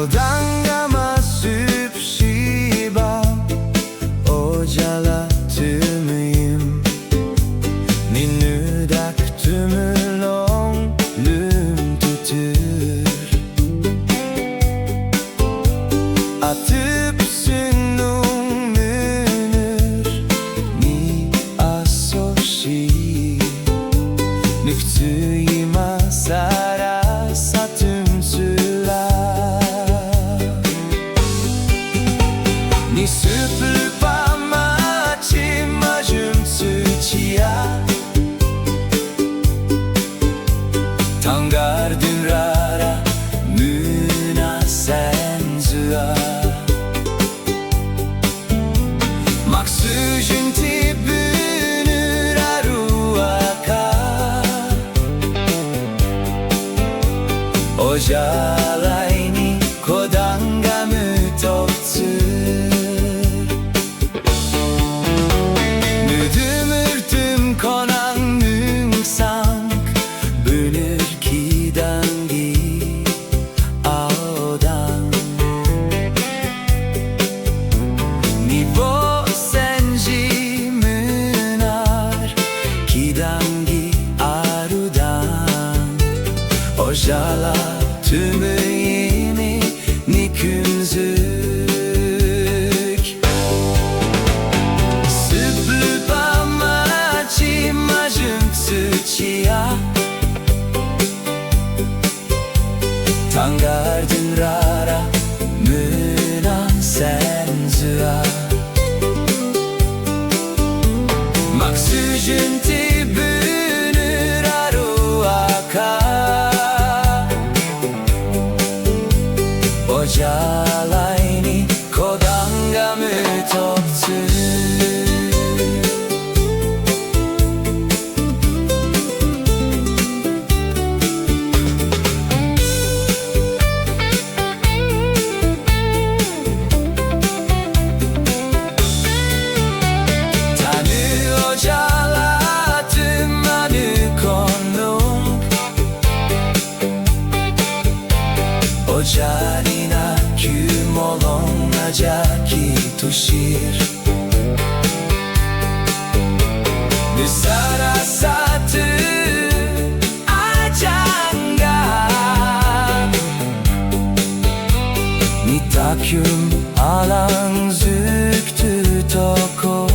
Kodangama süpsiba Ojala tümüyüm Ninnudak tümülong lüm tütür Atıp sünnung münür Ni asoshi Nüktüyima sara satümsüla Ni süplüpama çimajüm süçiya Tangardün rara müna senzua Maksujün tibünür aruaka Ojalaini kodanga mütotsu Nüdümürtüm konan nüngsank Bünür kidangi aodan Nibo senji münar Kidangi arudan Ojala tümüyimi nikümzük Süplüpama çimajüm süçiya Tangardün rara münan senzua Maksujün tibünür aruaka Ojalaini kodanga mütotsu Tanı ojala tümmanı konung Ojanina kümolong ajaki tushir Nusara satı ajanga Nitakyum alang züktü toko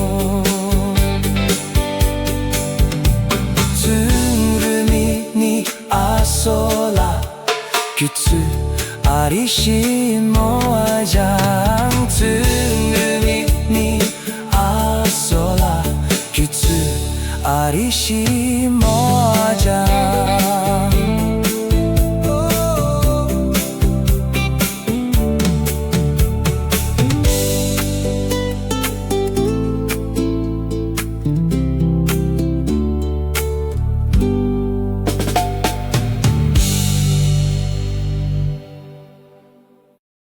Tünrümi ni asola Kütsü arishimo ajang Tünrümi ni asola Kütsü arishimo ajang